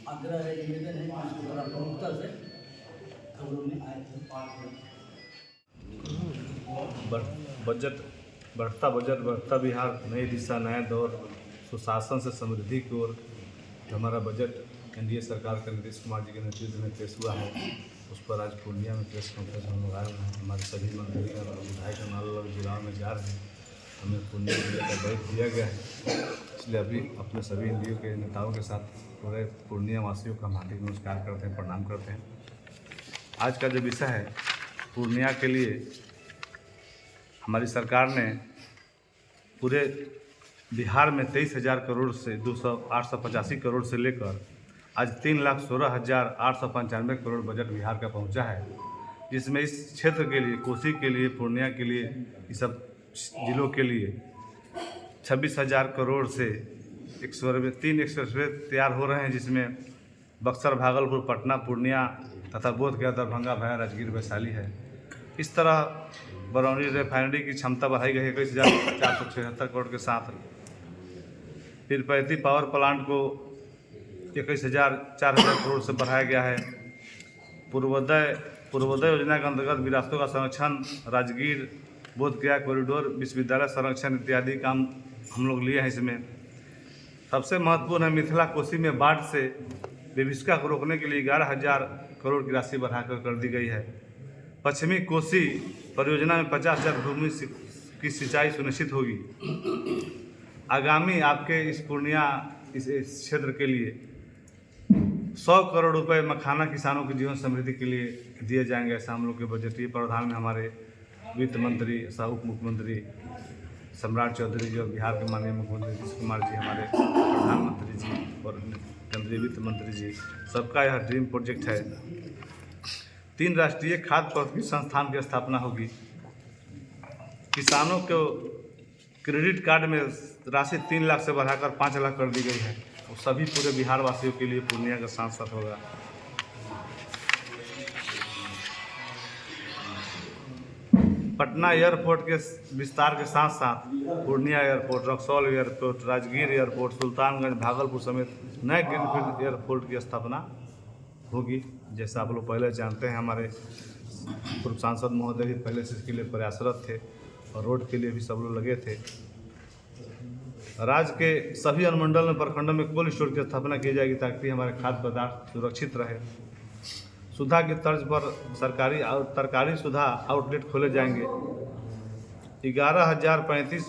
आग्रह है, निवेदन है कि इसको बड़ा प्रमुखता से खबरों में आए थे। बजट बढ़ता बिहार, नई दिशा, नया दौर, सुशासन से समृद्धि की ओर। हमारा बजट एनडीए सरकार के नीतीश कुमार जी के नेतृत्व में पेश हुआ है। उस पर आज पूर्णिया में प्रेस कॉन्फ्रेंस हम लोग आए हुए हैं। हमारे सभी मंत्रीगण और विधायक अलग अलग जिलाओं में जा रहे हैं। हमें पूर्णिया जिले का दायित्व दिया गया है, इसलिए अभी अपने सभी एनडीए के नेताओं के साथ पूरे पूर्णिया वासियों का हार्दिक नमस्कार करते हैं, प्रणाम करते हैं। आज का जो विषय है, पूर्णिया के लिए हमारी सरकार ने पूरे बिहार में 23,000 करोड़ से 885 करोड़ से लेकर आज 3,16,895 करोड़ बजट बिहार का पहुंचा है, जिसमें इस क्षेत्र के लिए, कोसी के लिए, पूर्णिया के लिए, इस सब जिलों के लिए 26,000 करोड़ से 3 एक्सप्रेसवे तैयार हो रहे हैं, जिसमें बक्सर, भागलपुर, पटना, पूर्णिया तथा बोधगया, दरभंगा, भया, राजगीर, वैशाली है। इस तरह बरौनी रिफाइनरी की क्षमता बढ़ाई गई है 21,476 करोड़ के साथ। फिर पैती पावर प्लांट को 21,400 करोड़ से बढ़ाया गया है। पूर्वोदय योजना के अंतर्गत विरासतों का संरक्षण, राजगीर बोधगया कॉरिडोर, विश्वविद्यालय संरक्षण इत्यादि काम हम लोग लिए हैं। इसमें सबसे महत्वपूर्ण है मिथिला कोसी में बाढ़ से विभीषिका को रोकने के लिए 11,000 करोड़ की राशि बढ़ाकर कर दी गई है। पश्चिमी कोसी परियोजना में 50,000 भूमि की सिंचाई सुनिश्चित होगी। आगामी आपके इस पूर्णिया इस क्षेत्र के लिए 100 करोड़ रुपए मखाना किसानों की जीवन समृद्धि के लिए दिए जाएंगे। ऐसा हम लोग के बजटीय प्रावधान में हमारे वित्त मंत्री, सह उप मुख्यमंत्री सम्राट चौधरी जी और बिहार के माननीय मुख्यमंत्री नीतीश कुमार जी, हमारे प्रधानमंत्री जी और केंद्रीय वित्त मंत्री जी, सबका यह ड्रीम प्रोजेक्ट है। 3 राष्ट्रीय खाद्य प्रौद्योगिकी संस्थान की स्थापना होगी। किसानों को क्रेडिट कार्ड में राशि 3 लाख से बढ़ाकर 5 लाख कर दी गई है। वो सभी पूरे बिहार वासियों के लिए पूर्णिया का साथ साथ होगा। पटना एयरपोर्ट के विस्तार के साथ साथ Purnia airport, Raxaul airport, Rajgir airport, Sultanganj, Bhagalpur समेत नए ग्रीनफील्ड एयरपोर्ट की स्थापना होगी। जैसा आप लोग पहले जानते हैं, हमारे पूर्व सांसद महोदय भी पहले से इसके लिए प्रयासरत थे और रोड के लिए भी सब लोग लगे थे। राज्य के सभी अनुमंडल में, प्रखंडों में कोल्ड स्टोर की स्थापना की जाएगी ताकि हमारे खाद्य पदार्थ सुरक्षित रहे। सुधा की तर्ज पर सरकारी और तरकारी सुधा आउटलेट खोले जाएंगे। 11,035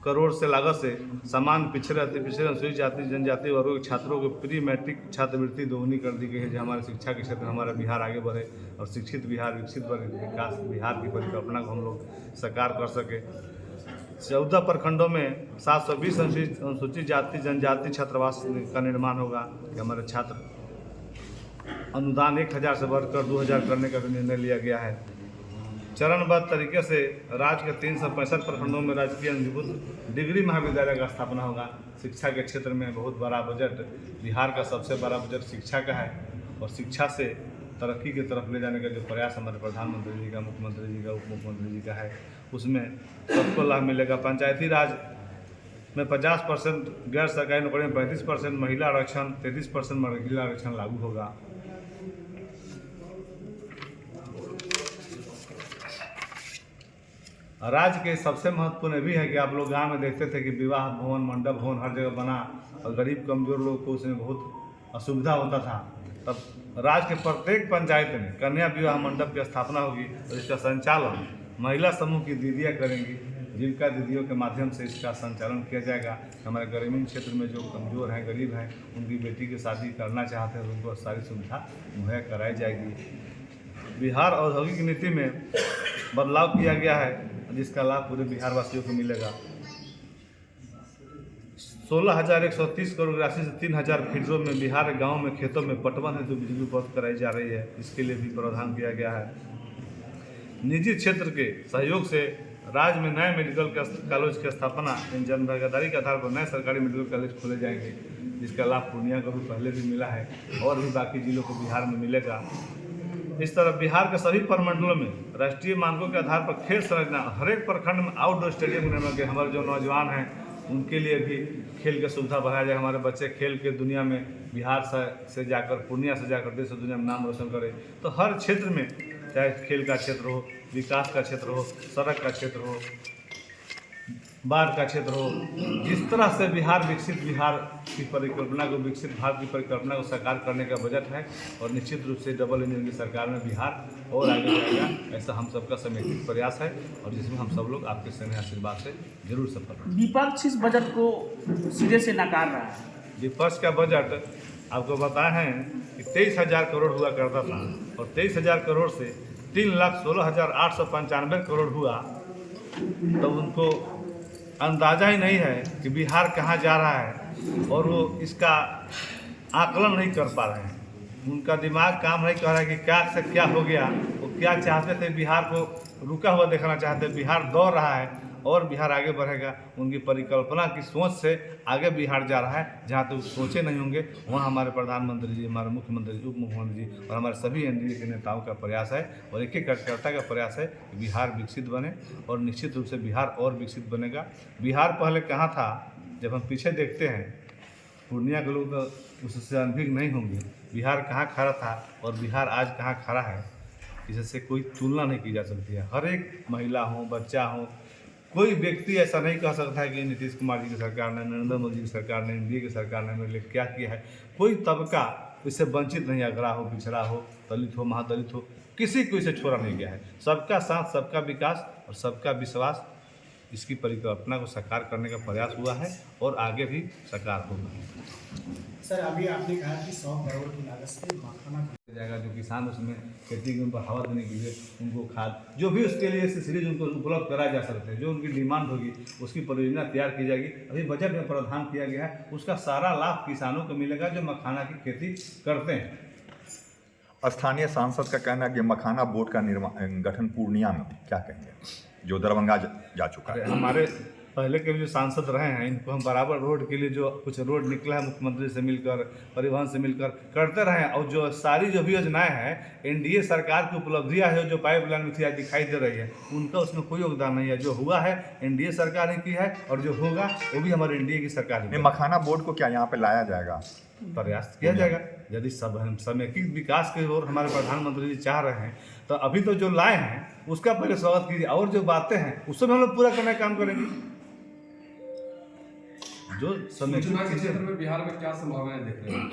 करोड़ से लागत से समान पिछड़े, अति पिछड़े, अनुसूचित जाति जनजाति वर्गों के छात्रों को प्री मैट्रिक छात्रवृत्ति दोगुनी कर दी गई है, जो हमारे शिक्षा के क्षेत्र में हमारा बिहार आगे बढ़े और शिक्षित बिहार, विकसित वर्ग, विकास बिहार की परिकल्पना को हम लोग साकार कर सके। 14 प्रखंडों में 720 अनुसूचित जाति जनजाति छात्रावास का निर्माण होगा कि हमारे छात्र अनुदान 1,000 से बढ़कर 2,000 करने का भी निर्णय लिया गया है। चरणबद्ध तरीके से राज्य के 365 प्रखंडों में राजकीय अंगीभूत डिग्री महाविद्यालय का स्थापना होगा। शिक्षा के क्षेत्र में बहुत बड़ा बजट, बिहार का सबसे बड़ा बजट शिक्षा का है और शिक्षा से तरक्की की तरफ ले जाने का जो प्रयास हमारे प्रधानमंत्री जी का, मुख्यमंत्री जी का, उप मुख्यमंत्री जी का है, उसमें सबको लाभ मिलेगा। पंचायती राज में 50% गैर सरकारी नौकरी में 35%, महिला आरक्षण 33%, महिला आरक्षण लागू होगा। राज्य के सबसे महत्वपूर्ण भी है कि आप लोग गांव में देखते थे कि विवाह भवन, मंडप भवन हर जगह बना और गरीब कमजोर लोग को उसमें बहुत असुविधा होता था। तब राज्य के प्रत्येक पंचायत में कन्या विवाह मंडप की स्थापना होगी और इसका संचालन महिला समूह की दीदियाँ करेंगी। जीविका दीदियों के माध्यम से इसका संचालन किया जाएगा। हमारे ग्रामीण क्षेत्र में जो कमजोर हैं, गरीब हैं, उनकी बेटी की शादी करना चाहते हैं, उनको सारी सुविधा मुहैया कराई जाएगी। बिहार औद्योगिक नीति में बदलाव किया गया है, जिसका लाभ पूरे बिहार वासियों को मिलेगा। 16,130 करोड़ राशि से 3,000 फीडरों में बिहार गांव में, खेतों में पटवन हेतु बिजली उपलब्ध कराई जा रही है। इसके लिए भी प्रावधान किया गया है। निजी क्षेत्र के सहयोग से राज्य में नए मेडिकल कॉलेज की स्थापना, इन जनभागीदारी के आधार पर नए सरकारी मेडिकल कॉलेज खोले जाएंगे, जिसका लाभ पूर्णिया को भी पहले भी मिला है और भी बाकी जिलों को बिहार में मिलेगा। इस तरह बिहार के सभी प्रमंडलों में राष्ट्रीय मानकों के आधार पर खेल संरचना, हर एक प्रखंड में आउटडोर स्टेडियम निर्माण के, हमारे जो नौजवान हैं उनके लिए भी खेल की सुविधा बढ़ाया जाए। हमारे बच्चे खेल के दुनिया में बिहार से जाकर, पूर्णिया से जाकर देश और दुनिया में नाम रोशन करें। तो हर क्षेत्र में, चाहे खेल का क्षेत्र हो, विकास का क्षेत्र हो, सड़क का क्षेत्र हो, बाढ़ का क्षेत्र हो, जिस तरह से बिहार विकसित बिहार की परिकल्पना को, विकसित भारत की परिकल्पना को साकार करने का बजट है। और निश्चित रूप से डबल इंजन की सरकार में बिहार और आगे जाएगा, ऐसा हम सबका समेकित प्रयास है और जिसमें हम सब लोग आपके स्नेह आशीर्वाद से जरूर सफल होंगे। विपक्ष इस बजट को सिरे से नकार रहा है। विपक्ष का बजट आपको बताए हैं कि 23,000 करोड़ हुआ करता था और 23,000 करोड़ से 3,16,895 करोड़ हुआ, तो उनको अंदाज़ा ही नहीं है कि बिहार कहाँ जा रहा है और वो इसका आकलन नहीं कर पा रहे हैं। उनका दिमाग काम नहीं कर रहा है कि क्या से क्या हो गया। वो क्या चाहते थे, बिहार को रुका हुआ देखना चाहते, बिहार दौड़ रहा है और बिहार आगे बढ़ेगा। उनकी परिकल्पना की सोच से आगे बिहार जा रहा है। जहाँ तक सोचे नहीं होंगे वहाँ हमारे प्रधानमंत्री जी, हमारे मुख्यमंत्री जी, उप मुख्यमंत्री जी और हमारे सभी एनडीए के नेताओं का प्रयास है और एक एक कार्यकर्ता का प्रयास है कि बिहार विकसित बने और निश्चित रूप से बिहार और विकसित बनेगा। बिहार पहले कहाँ था, जब हम पीछे देखते हैं, पूर्णिया के लोग तो उससे अनभिज्ञ नहीं होंगे, बिहार कहाँ खड़ा था और बिहार आज कहाँ खड़ा है, इससे कोई तुलना नहीं की जा सकती है। हर एक महिला हो, बच्चा हो, कोई व्यक्ति ऐसा नहीं कह सकता है कि नीतीश कुमार जी की सरकार ने, नरेंद्र मोदी जी की सरकार ने, एनडीए की सरकार ने मेरे लिए क्या किया है। कोई तबका इससे वंचित नहीं, अगड़ा हो, पिछड़ा हो, दलित हो, महादलित हो, किसी को इसे छोड़ा नहीं गया है। सबका साथ, सबका विकास और सबका विश्वास, इसकी परिकल्पना को साकार करने का प्रयास हुआ है और आगे भी साकार होगा। सर, अभी आपने कहा कि 100 करोड़ की लागत से मखाना जाएगा, जो किसान उसमें खेती को बढ़ावा देने के लिए उनको खाद, जो भी उसके लिए सीरीज उनको उपलब्ध कराया जा सकते हैं, जो उनकी डिमांड होगी उसकी परियोजना तैयार की जाएगी। अभी बजट में प्रावधान किया गया है, उसका सारा लाभ किसानों को मिलेगा जो मखाना की खेती करते हैं। स्थानीय सांसद का कहना है कि मखाना बोर्ड का गठन पूर्णिया में, क्या कहेंगे, जो दरभंगा जा चुका है। हमारे पहले के जो सांसद रहे हैं, इनको हम बराबर रोड के लिए, जो कुछ रोड निकला है मुख्यमंत्री से मिलकर, परिवहन से मिलकर करते रहे हैं। और जो सारी जो भी योजनाएं हैं, एनडीए सरकार की उपलब्धियां है, जो पाइपलाइन में थी आज दिखाई दे रही है, उनका उसमें कोई योगदान नहीं है। जो हुआ है एनडीए सरकार ने की है और जो होगा वो भी हमारे एनडीए की सरकार ने। मखाना बोर्ड को क्या यहाँ पे लाया जाएगा? प्रयास किया जाएगा। यदि सब समेकित विकास की ओर हमारे प्रधानमंत्री जी चाह रहे हैं, तो अभी तो जो लाए हैं उसका पहले स्वागत कीजिए, और जो बातें हैं उससे भी हम लोग पूरा करने का काम करेंगे। जो सूचना के क्षेत्र में बिहार में क्या संभावनाएं देख रहे हैं?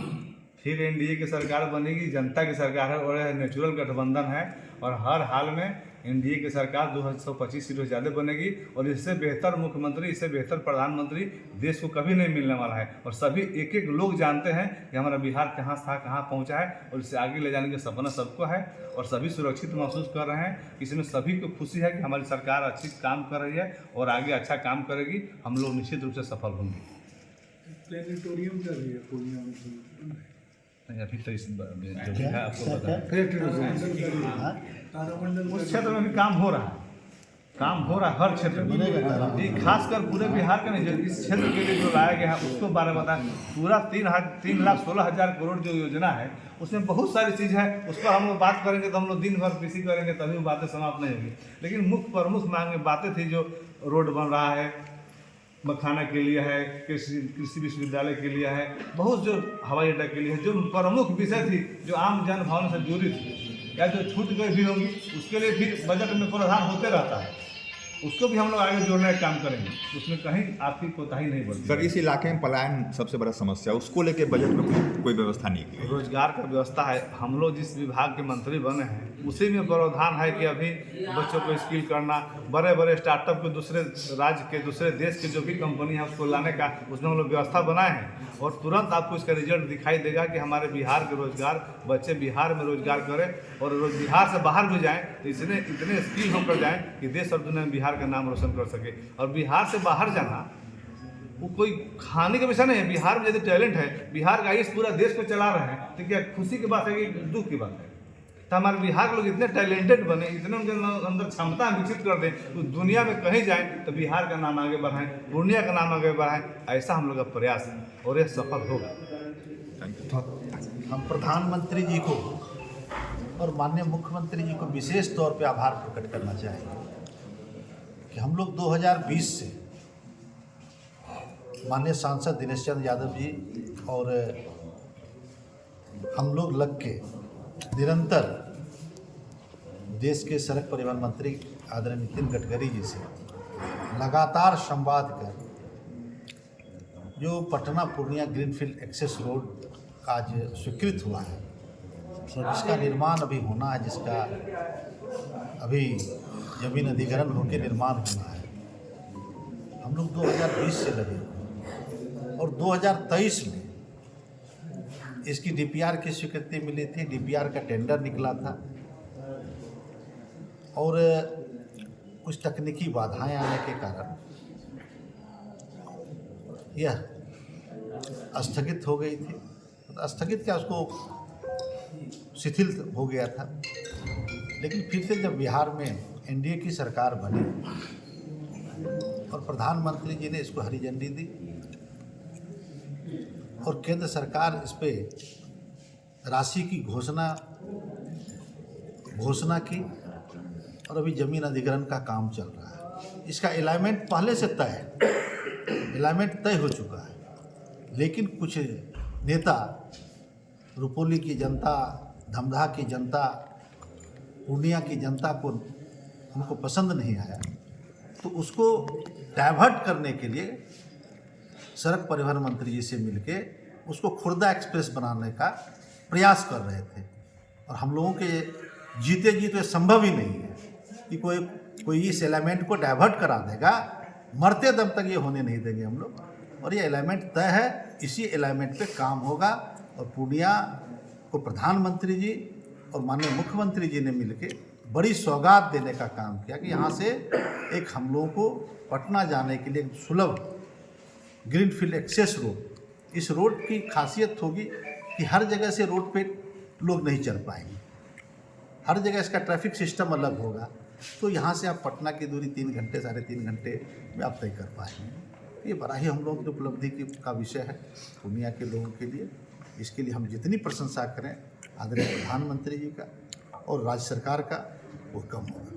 फिर एनडीए की सरकार बनेगी, जनता की सरकार है और नेचुरल गठबंधन है और हर हाल में एनडीए की सरकार 225 सीटों ज़्यादा बनेगी और इससे बेहतर मुख्यमंत्री, इससे बेहतर प्रधानमंत्री देश को कभी नहीं मिलने वाला है। और सभी एक एक लोग जानते हैं कि हमारा बिहार कहाँ था, कहाँ पहुँचा है और इसे आगे ले जाने का सपना सबको है और सभी सुरक्षित महसूस कर रहे हैं। इसमें सभी को खुशी है कि हमारी सरकार अच्छी काम कर रही है और आगे अच्छा काम करेगी। हम लोग निश्चित रूप से सफल होंगे। प्लेनेटोरियम का भी है पूर्णिया में, नहीं अभी तो इस जो है आपको बता, उस क्षेत्र में भी काम हो रहा है, काम हो रहा है हर क्षेत्र में, ये खासकर पूरे बिहार का नहीं, जो इस क्षेत्र के लिए जो लाया गया है उसको बारे में बताएं। पूरा 3,16,000 करोड़ जो योजना है उसमें बहुत सारी चीज़ है, उस पर हम लोग बात करेंगे तो हम लोग दिन भर कृषि करेंगे तभी वो बातें समाप्त नहीं होगी। लेकिन मुख्य प्रमुख मांग में बातें थी, जो रोड बन रहा है, मखाना के लिए है, कृषि विश्वविद्यालय के लिए है, बहुत जो हवाई अड्डा के लिए है, जो प्रमुख विषय थी, जो आम जन भावना से जुड़ी थी या जो छूट गई भी होगी, उसके लिए फिर बजट में प्रावधान होते रहता है। उसको भी हम लोग आगे जोड़ने का काम करेंगे, उसमें कहीं आपकी कोताही नहीं बढ़ती। सर, इस इलाके में पलायन सबसे बड़ा समस्या है, उसको लेके बजट में कोई व्यवस्था नहीं की। रोजगार का व्यवस्था है। हम लोग जिस विभाग के मंत्री बने हैं उसी में प्रावधान है कि अभी बच्चों को स्किल करना, बड़े बड़े स्टार्टअप को दूसरे राज्य के, दूसरे देश के जो भी कंपनी है उसको लाने का, उसमें हम लोग व्यवस्था बनाए हैं और तुरंत आपको इसका रिजल्ट दिखाई देगा कि हमारे बिहार के रोजगार, बच्चे बिहार में रोजगार करें और बिहार से बाहर भी जाएँ तो इतने स्किल होकर जाएँ कि देश और दुनिया में बिहार का नाम रोशन कर सके। और बिहार से बाहर जाना वो कोई खाने का विषय नहीं है। बिहार में यदि टैलेंट है, बिहार का आईएएस पूरा देश को चला रहे हैं, तो क्या खुशी की बात है कि दुख की बात है? तो हमारे बिहार के लोग इतने टैलेंटेड बने, इतने उनके अंदर क्षमता विकसित कर दें तो दुनिया में कहीं जाएं तो बिहार का नाम आगे बढ़ाएं, पूर्णिया का नाम आगे बढ़ाएं, ऐसा हम लोग का प्रयास है और यह सफल होगा। हम प्रधानमंत्री जी को और माननीय मुख्यमंत्री जी को विशेष तौर पे आभार प्रकट करना चाहेंगे कि हम लोग 2020 से माननीय सांसद दिनेश चंद्र यादव जी और हम लोग लग के निरंतर देश के सड़क परिवहन मंत्री आदरणीय नितिन गडकरी जी से लगातार संवाद कर जो Patna Purnia greenfield access road आज स्वीकृत हुआ है, जिसका निर्माण अभी होना है, जिसका अभी जमीन अधिग्रहण होकर निर्माण होना है, हम लोग 2020 से लगे और 2023 में इसकी डीपीआर की स्वीकृति मिली थी, डीपीआर का टेंडर निकला था और कुछ तकनीकी बाधाएं आने के कारण यह स्थगित हो गई थी। स्थगित क्या, उसको शिथिल हो गया था। लेकिन फिर से जब बिहार में एनडीए की सरकार बनी और प्रधानमंत्री जी ने इसको हरी झंडी दी और केंद्र सरकार इस पे राशि की घोषणा की और अभी जमीन अधिग्रहण का काम चल रहा है। इसका अलाइनमेंट पहले से तय है, अलाइनमेंट तय हो चुका है, लेकिन कुछ नेता, रुपौली की जनता, धमधा की जनता, पूर्णिया की जनता को उनको पसंद नहीं आया, तो उसको डाइवर्ट करने के लिए सड़क परिवहन मंत्री जी से मिलके उसको खुर्दा एक्सप्रेस बनाने का प्रयास कर रहे थे। और हम लोगों के जीते जी तो संभव ही नहीं है कि कोई इस एलिमेंट को डाइवर्ट करा देगा, मरते दम तक ये होने नहीं देंगे हम लोग। और ये एलिमेंट तय है, इसी एलिमेंट पे काम होगा। और पूर्णिया को प्रधानमंत्री जी और माननीय मुख्यमंत्री जी ने मिलके बड़ी सौगात देने का काम किया कि यहाँ से एक हम लोगों को पटना जाने के लिए सुलभ ग्रीनफील्ड एक्सेस रोड, इस रोड की खासियत होगी कि हर जगह से रोड पे लोग नहीं चल पाएंगे, हर जगह इसका ट्रैफिक सिस्टम अलग होगा। तो यहाँ से आप पटना की दूरी 3 घंटे 3.5 घंटे में आप तय कर पाएंगे। ये बड़ा ही हम लोगों की उपलब्धि का विषय है पूर्णिया के लोगों के लिए। इसके लिए हम जितनी प्रशंसा करें आदरणीय प्रधानमंत्री जी का और राज्य सरकार का, वो कम होगा।